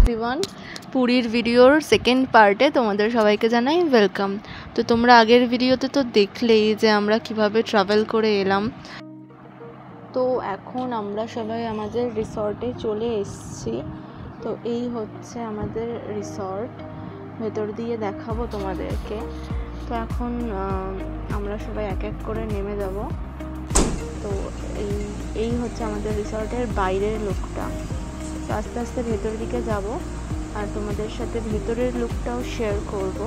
Everyone, পুরীর ভিডিওর second পার্টে তোমাদের সবাইকে জানাই ওয়েলকাম। তো তোমরা আগের ভিডিওতে তো দেখলেই যে আমরা কিভাবে ট্রাভেল করে এলাম। তো এখন আমরা সবাই আমাদের রিসর্টে চলে এসেছি। তো এই হচ্ছে আমাদের রিসর্ট, ভেতর দিয়ে দেখাবো তোমাদেরকে। তো এখন আমরা সবাই এক এক করে নেমে যাব। তো এই হচ্ছে আমাদের রিসর্টের বাইরের লুকটা। তো আস্তে আস্তে ভেতর দিকে যাব আর তোমাদের সাথে ভেতরের লুকটাও শেয়ার করব।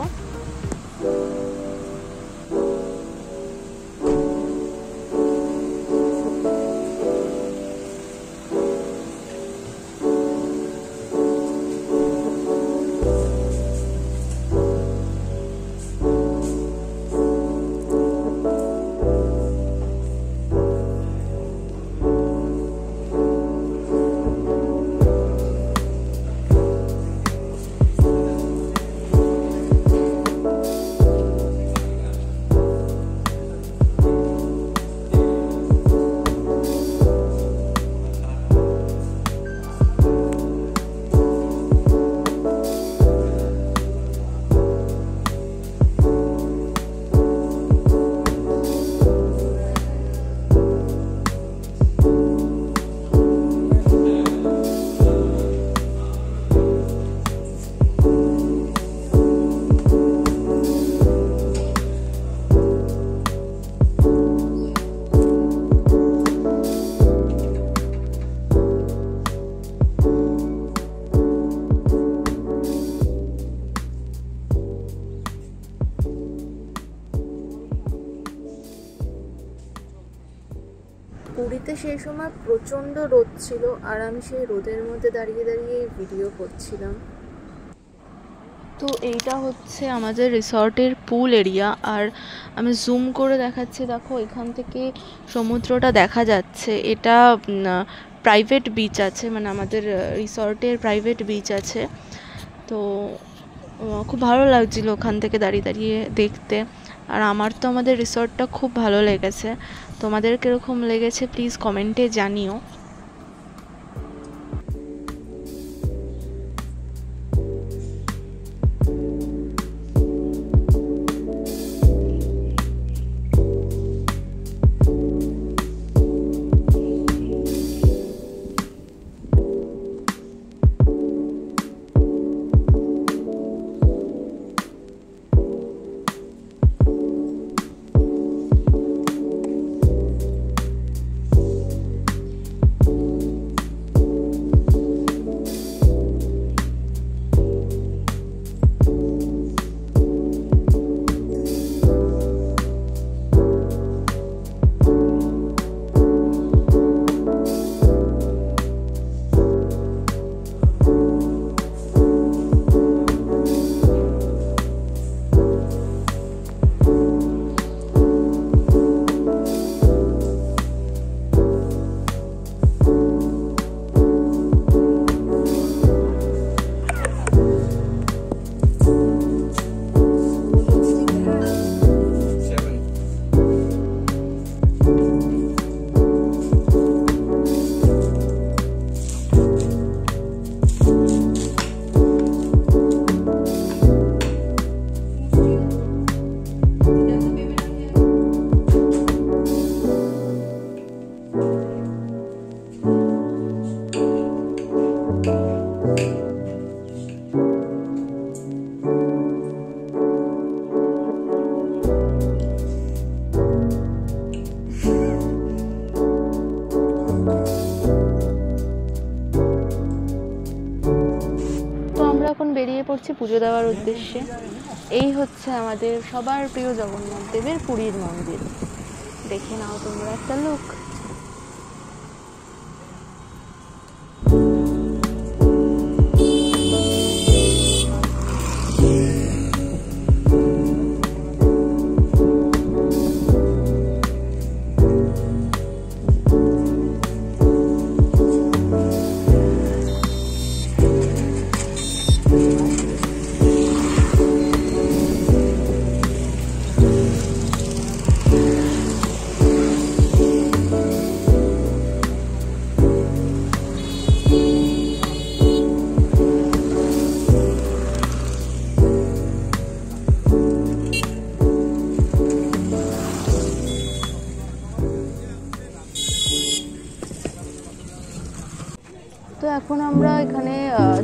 পুরীতে সেই সময় প্রচণ্ড রোদ ছিল আর আমি সেই রোদের মধ্যে দাঁড়িয়ে দাঁড়িয়ে ভিডিও করছিলাম। তো এইটা হচ্ছে আমাদের রিসর্টের পুল এরিয়া, আর আমি জুম করে দেখাচ্ছি। দেখো, এখান থেকে সমুদ্রটা দেখা যাচ্ছে। এটা প্রাইভেট বিচ আছে, মানে আমাদের রিসর্টের প্রাইভেট বিচ আছে। তো খুব ভালো লাগছিল ওখান থেকে দাঁড়িয়ে দাঁড়িয়ে দেখতে। আর আমার তো আমাদের রিসর্টটা খুব ভালো লেগেছে। তোমাদের কীরকম লেগেছে প্লিজ কমেন্টে জানিও। এখন বেরিয়ে পড়ছি পুজো দেওয়ার উদ্দেশ্যে। এই হচ্ছে আমাদের সবার প্রিয় জগন্নাথ দেবের পুরীর মন্দির। দেখে নাও তোমরা একটা লুক। এখন আমরা এখানে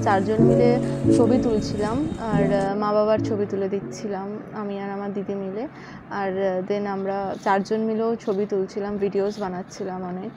চারজন মিলে ছবি তুলছিলাম, আর মা বাবার ছবি তুলে দিচ্ছিলাম আমি আর আমার দিদি মিলে। আর দেন আমরা চারজন মিলেও ছবি তুলছিলাম, ভিডিওস বানাচ্ছিলাম অনেক।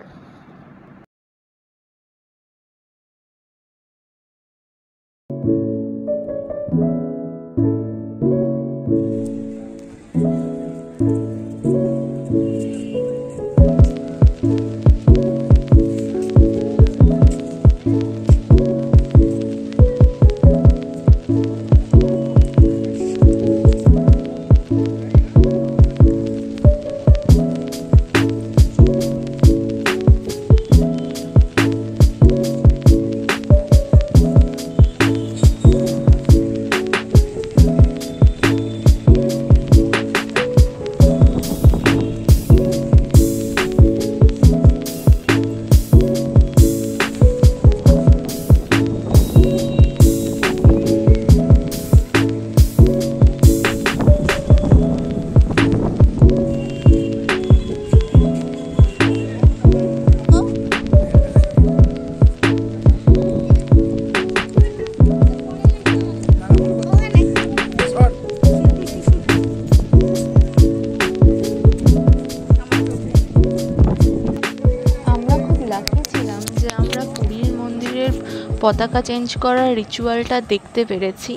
পতাকা চেঞ্জ করার রিচুয়ালটা দেখতে পেরেছি,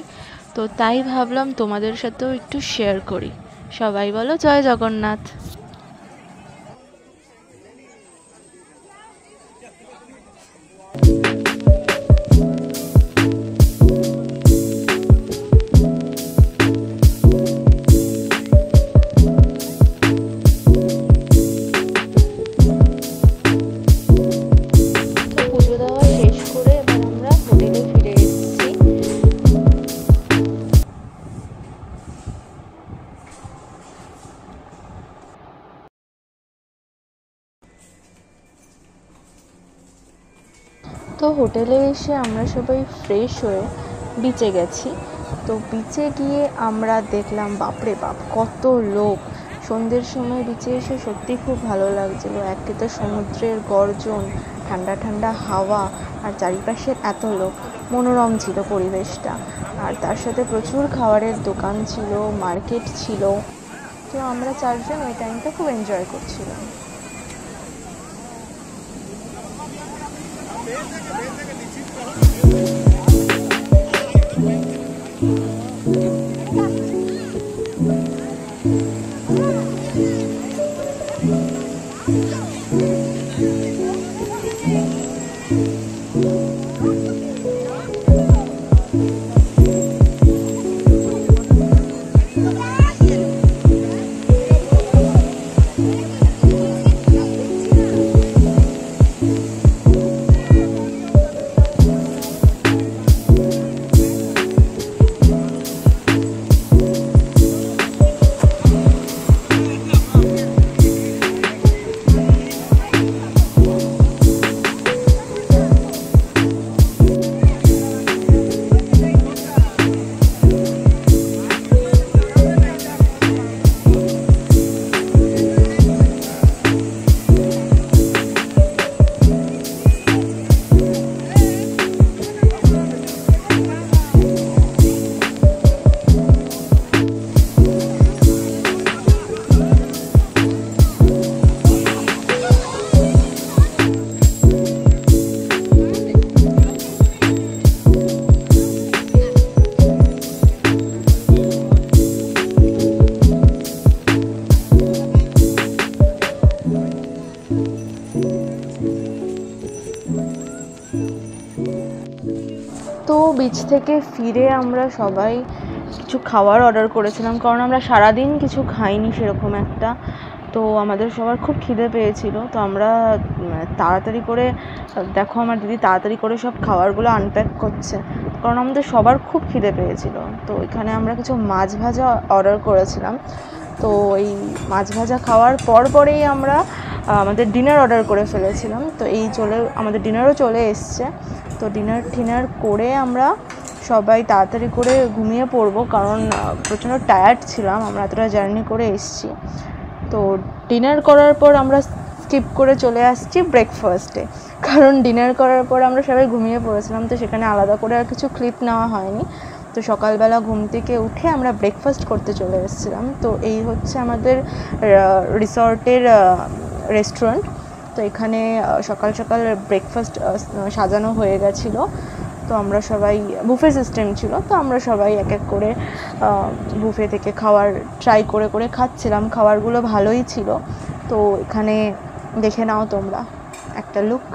তো তাই ভাবলাম তোমাদের সাথেও একটু শেয়ার করি। সবাই বলো জয় জগন্নাথ। তো হোটেলে এসে আমরা সবাই ফ্রেশ হয়ে বিচে গেছি। তো বিচে গিয়ে আমরা দেখলাম বাপরে বাপ কত লোক। সন্ধ্যের সময় বিচে এসে সত্যি খুব ভালো লাগছিলো। একে তো সমুদ্রের গর্জন, ঠান্ডা ঠান্ডা হাওয়া, আর চারিপাশের এত লোক, মনোরম ছিল পরিবেশটা। আর তার সাথে প্রচুর খাবারের দোকান ছিল, মার্কেট ছিল। তো আমরা চারজন ওই টাইমটা খুব এনজয় করছিলাম। তো বিচ থেকে ফিরে আমরা সবাই কিছু খাবার অর্ডার করেছিলাম, কারণ আমরা সারাদিন কিছু খাইনি সেরকম একটা। তো আমাদের সবার খুব খিদে পেয়েছিল। তো আমরা তাড়াতাড়ি করে, দেখো আমার দিদি তাড়াতাড়ি করে সব খাবারগুলো আনপ্যাক করছে, কারণ আমাদের সবার খুব খিদে পেয়েছিল। তো এখানে আমরা কিছু মাছ ভাজা অর্ডার করেছিলাম। তো এই মাছ ভাজা খাওয়ার পরেই আমরা আমাদের ডিনার অর্ডার করে ফেলেছিলাম। তো আমাদের ডিনারও চলে এসছে। তো ডিনার করে আমরা সবাই তাড়াতাড়ি করে ঘুমিয়ে পড়বো, কারণ প্রচণ্ড টায়ার্ড ছিলাম, আমরা এতটা জার্নি করে এসেছি। তো ডিনার করার পর আমরা স্কিপ করে চলে আসছি ব্রেকফাস্টে, কারণ ডিনার করার পর আমরা সবাই ঘুমিয়ে পড়েছিলাম, তো সেখানে আলাদা করে আর কিছু ক্লিপ নেওয়া হয়নি। তো সকালবেলা ঘুম থেকে উঠে আমরা ব্রেকফাস্ট করতে চলে এসেছিলাম। তো এই হচ্ছে আমাদের রিসর্টের রেস্টুরেন্ট। তো এখানে সকাল সকাল ব্রেকফাস্ট সাজানো হয়ে গেছিলো। তো আমরা সবাই, বুফে সিস্টেম ছিল, তো আমরা সবাই এক এক করে বুফে থেকে খাবার ট্রাই করে করে খাচ্ছিলাম। খাবারগুলো ভালোই ছিল। তো এখানে দেখে নাও তোমরা একটা লুক।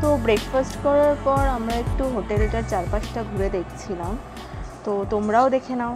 তো ব্রেকফাস্ট করার পর আমরা একটু হোটেলটার চারপাশটা ঘুরে দেখছিলাম, তো তোমরাও দেখে নাও।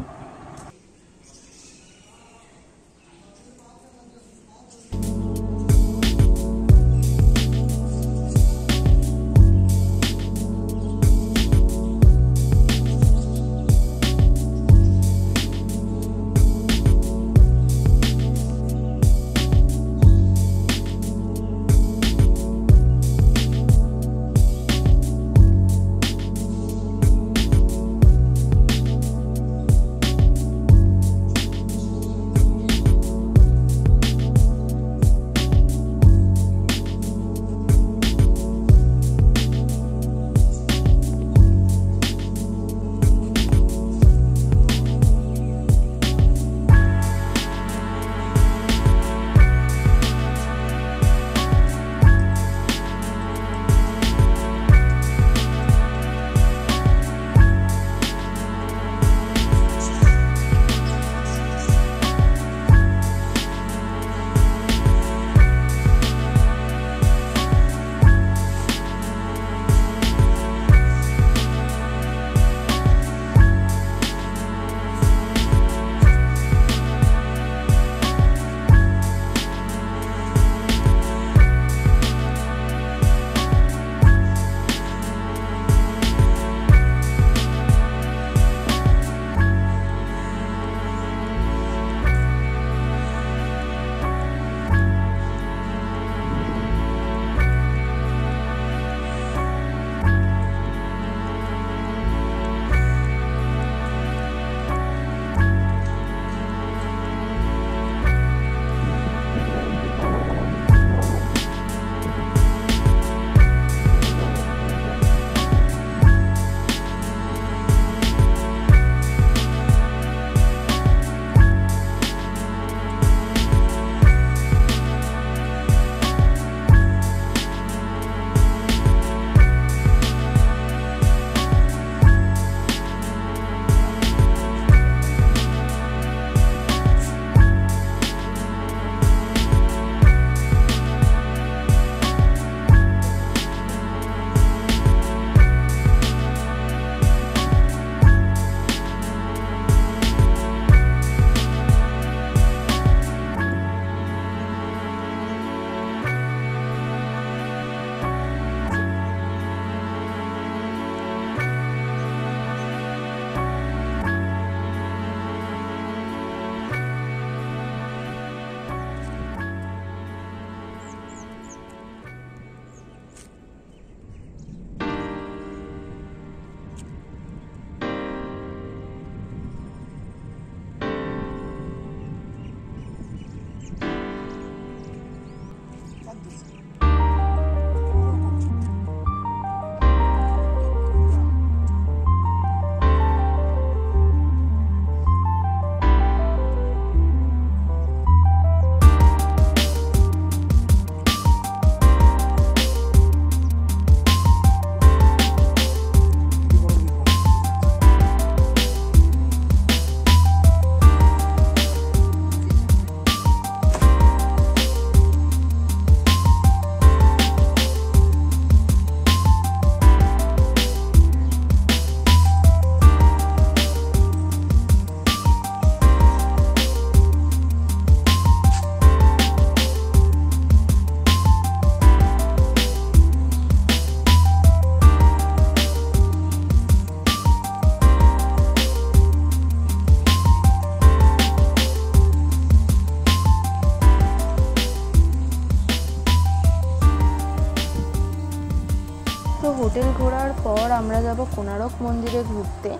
হোটেল ঘোরার পর আমরা যাব কোণারক মন্দিরে ঘুরতে।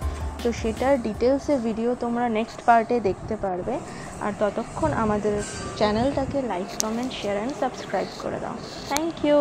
তো সেটার ডিটেলসে ভিডিও তোমরা নেক্সট পার্টে দেখতে পারবে। আর ততক্ষণ আমাদের চ্যানেলটাকে like, comment, share and subscribe করে দাও। Thank you.